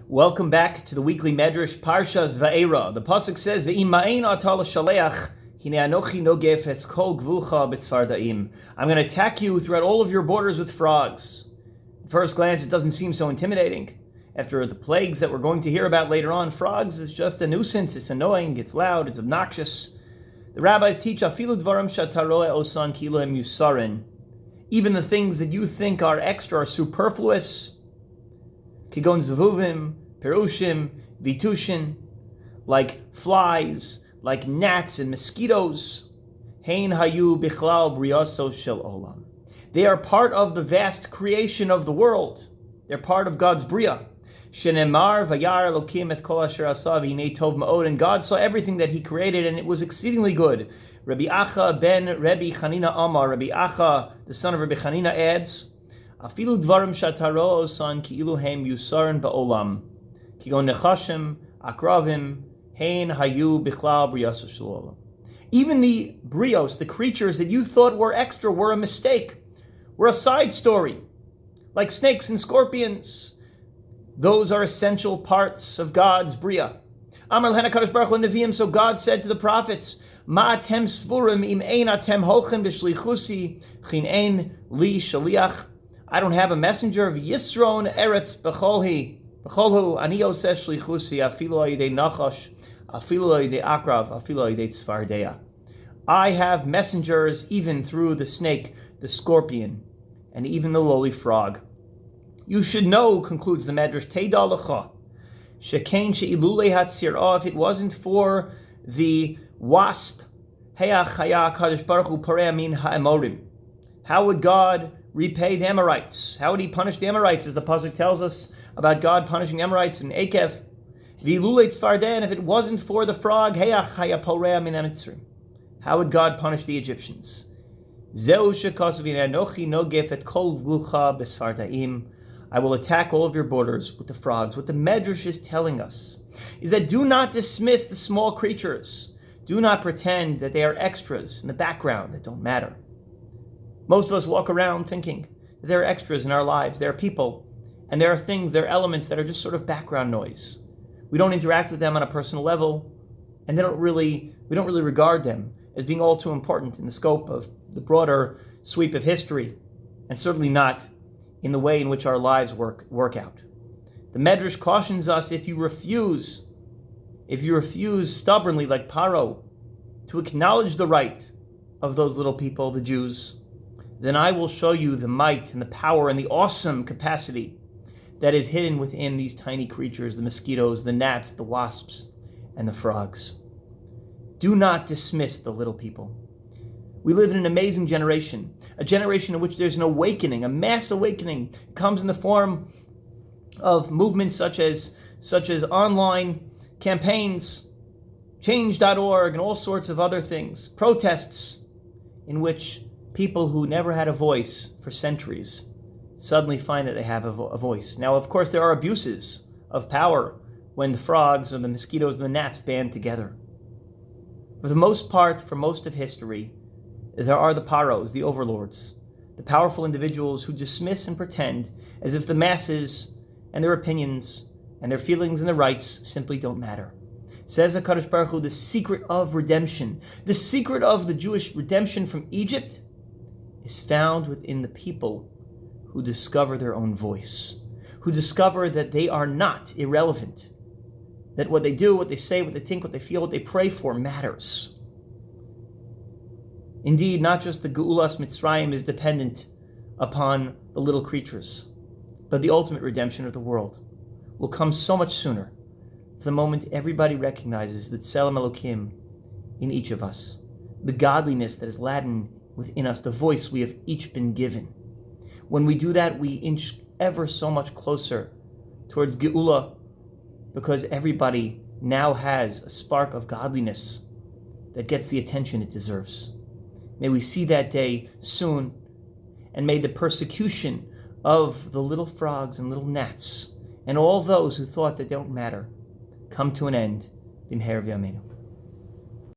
Welcome back to the weekly Midrash, Parshat Vaera. The pasuk says, "Ve'im ma'ein atal shaleach, hine anochi nogef es kol gvulcha b'tzvardaim." I'm going to attack you throughout all of your borders with frogs. At first glance, it doesn't seem so intimidating. After the plagues that we're going to hear about later on, frogs is just a nuisance. It's annoying, it's loud, it's obnoxious. The rabbis teach, "Afilu dvarim shataroe osan ki lohem yusarin." Even the things that you think are extra, are superfluous. Kigon zavuvim, perushim, vitushin, like flies, like gnats and mosquitoes. Hein hayu bichlal briyaso shel olam. They are part of the vast creation of the world. They're part of God's bria. Shenemar vayar elokim et kol asher asa v'hinei tov ma'od. And God saw everything that He created, and it was exceedingly good. Rabbi Acha ben Rabbi Chanina Amar. Rabbi Acha, the son of Rabbi Chanina, adds, Afilu dvarim shataro osan ki ilu hem yusarin ba'olam. Kigon nechashim, akravim, hein hayu bichlal briyaso shel olam. Even the brios, the creatures that you thought were extra, were a mistake, were a side story, like snakes and scorpions. Those are essential parts of God's bria. Amar l'hen HaKadosh Baruch Hu Nevi'im, so God said to the prophets, Ma atem svurim im ein atem holchem b'shlichusi, chin ein li shaliach. I don't have a messenger of Yisron Eretz B'cholhu ani oseh shlichusi afilu ayidei nachash afilu ayidei akrav afilu ayidei tzvardeya. I have messengers even through the snake, the scorpion, and even the lowly frog. You should know, concludes the Midrash, Teida lecha shekain she'ilulei hatzirah, if it wasn't for the wasp, Heach haya Kadosh Baruch Hu parei min ha'emorim. How would God repay the Amorites? How would He punish the Amorites, as the pasuk tells us about God punishing the Amorites in Akev? V'ilulei tzvardeya, and if it wasn't for the frog, Heach haya parei min ha'mitzrim. How would God punish the Egyptians? Zeu shekatzav anochi nogef et kol gvulcha b'tzvardaim. I will attack all of your borders with the frogs. What the Midrash is telling us is that do not dismiss the small creatures. Do not pretend that they are extras in the background that don't matter. Most of us walk around thinking that there are extras in our lives. There are people, and there are things, there are elements that are just sort of background noise. We don't interact with them on a personal level, and we don't really regard them as being all too important in the scope of the broader sweep of history, and certainly not in the way in which our lives work out. The Midrash cautions us, if you refuse stubbornly like Paro to acknowledge the right of those little people, the Jews, then I will show you the might and the power and the awesome capacity that is hidden within these tiny creatures, the mosquitoes, the gnats, the wasps, and the frogs. Do not dismiss the little people. We live in an amazing generation, a generation in which there's an awakening, a mass awakening. It comes in the form of movements such as online campaigns, change.org, and all sorts of other things, protests in which people who never had a voice for centuries suddenly find that they have a voice. Now, of course, there are abuses of power when the frogs or the mosquitoes and the gnats band together. For the most part, for most of history, there are the paros, the overlords, the powerful individuals who dismiss and pretend as if the masses and their opinions and their feelings and their rights simply don't matter. Says HaKadosh Baruch Hu, the secret of redemption, the secret of the Jewish redemption from Egypt is found within the people who discover their own voice, who discover that they are not irrelevant, that what they do, what they say, what they think, what they feel, what they pray for matters. Indeed, not just the Geulas Mitzrayim is dependent upon the little creatures, but the ultimate redemption of the world will come so much sooner, the moment everybody recognizes that Tselem Elokim in each of us, the godliness that is latent within us, the voice we have each been given. When we do that, we inch ever so much closer towards Geula, because everybody now has a spark of godliness that gets the attention it deserves. May we see that day soon, and may the persecution of the little frogs and little gnats and all those who thought that don't matter come to an end. B'mher v'yameinu.